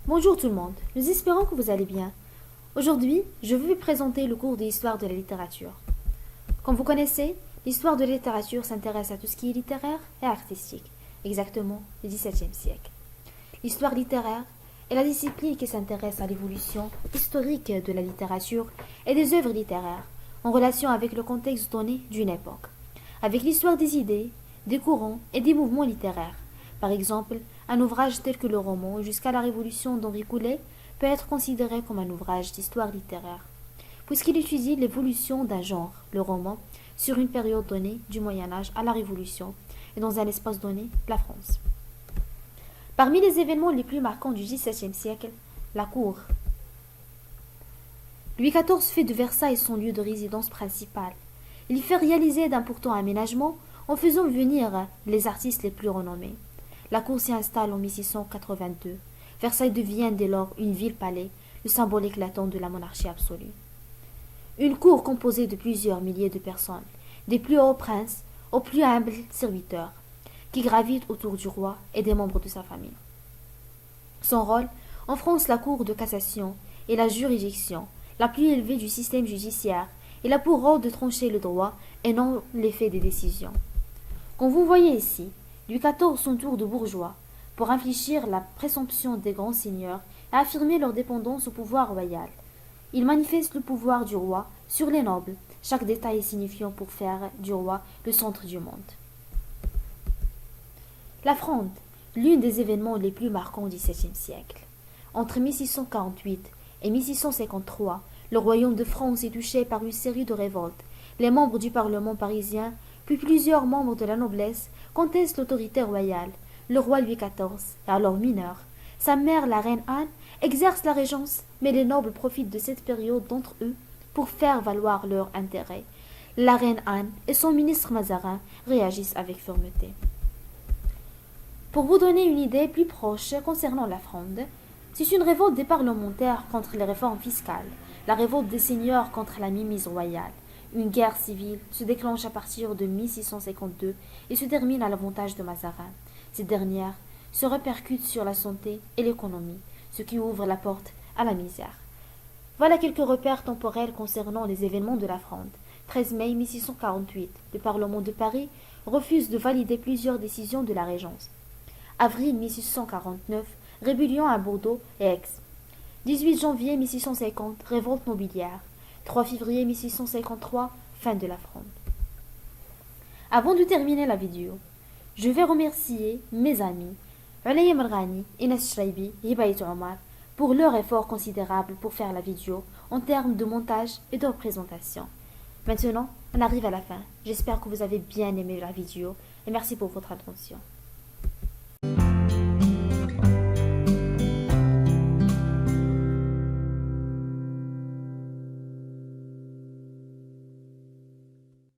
Bonjour tout le monde, nous espérons que vous allez bien. Aujourd'hui, je vais vous présenter le cours de l'histoire de la littérature. Comme vous connaissez, l'histoire de la littérature s'intéresse à tout ce qui est littéraire et artistique, exactement le XVIIe siècle. L'histoire littéraire est la discipline qui s'intéresse à l'évolution historique de la littérature et des œuvres littéraires en relation avec le contexte donné d'une époque, avec l'histoire des idées, des courants et des mouvements littéraires. Par exemple, un ouvrage tel que le roman jusqu'à la Révolution d'Henri Coulet peut être considéré comme un ouvrage d'histoire littéraire, puisqu'il étudie l'évolution d'un genre, le roman, sur une période donnée, du Moyen Âge à la Révolution, et dans un espace donné, la France. Parmi les événements les plus marquants du XVIIe siècle, la cour. Louis XIV fait de Versailles son lieu de résidence principale. Il fait réaliser d'importants aménagements en faisant venir les artistes les plus renommés. La cour s'y installe en 1682. Versailles devient dès lors une ville-palais, le symbole éclatant de la monarchie absolue. Une cour composée de plusieurs milliers de personnes, des plus hauts princes aux plus humbles serviteurs, qui gravitent autour du roi et des membres de sa famille. Son rôle, en France, la cour de cassation est la juridiction la plus élevée du système judiciaire. Il a pour rôle de trancher le droit et non l'effet des décisions. Comme vous voyez ici, Louis XIV s'entoure de bourgeois pour infléchir la présomption des grands seigneurs et affirmer leur dépendance au pouvoir royal. Il manifeste le pouvoir du roi sur les nobles, chaque détail est signifiant pour faire du roi le centre du monde. La Fronde, l'un des événements les plus marquants du XVIIe siècle. Entre 1648 et 1653, le royaume de France est touché par une série de révoltes. Les membres du Parlement parisien, puis plusieurs membres de la noblesse, contestent l'autorité royale. Le roi Louis XIV est alors mineur. Sa mère, la reine Anne, exerce la régence, mais les nobles profitent de cette période d'entre eux pour faire valoir leurs intérêts. La reine Anne et son ministre Mazarin réagissent avec fermeté. Pour vous donner une idée plus proche concernant la Fronde, c'est une révolte des parlementaires contre les réformes fiscales, la révolte des seigneurs contre la mainmise royale. Une guerre civile se déclenche à partir de 1652 et se termine à l'avantage de Mazarin. Cette dernière se répercute sur la santé et l'économie, ce qui ouvre la porte à la misère. Voilà quelques repères temporels concernant les événements de la Fronde. 13 mai 1648, le Parlement de Paris refuse de valider plusieurs décisions de la Régence. Avril 1649, rébellion à Bordeaux et Aix. 18 janvier 1650, révolte mobilière. 3 février 1653, fin de la Fronde. Avant de terminer la vidéo, je vais remercier mes amis Alaya Marghani, Inès Shraibi et Hibayet Omar pour leur effort considérable pour faire la vidéo en termes de montage et de représentation. Maintenant, on arrive à la fin. J'espère que vous avez bien aimé la vidéo et merci pour votre attention.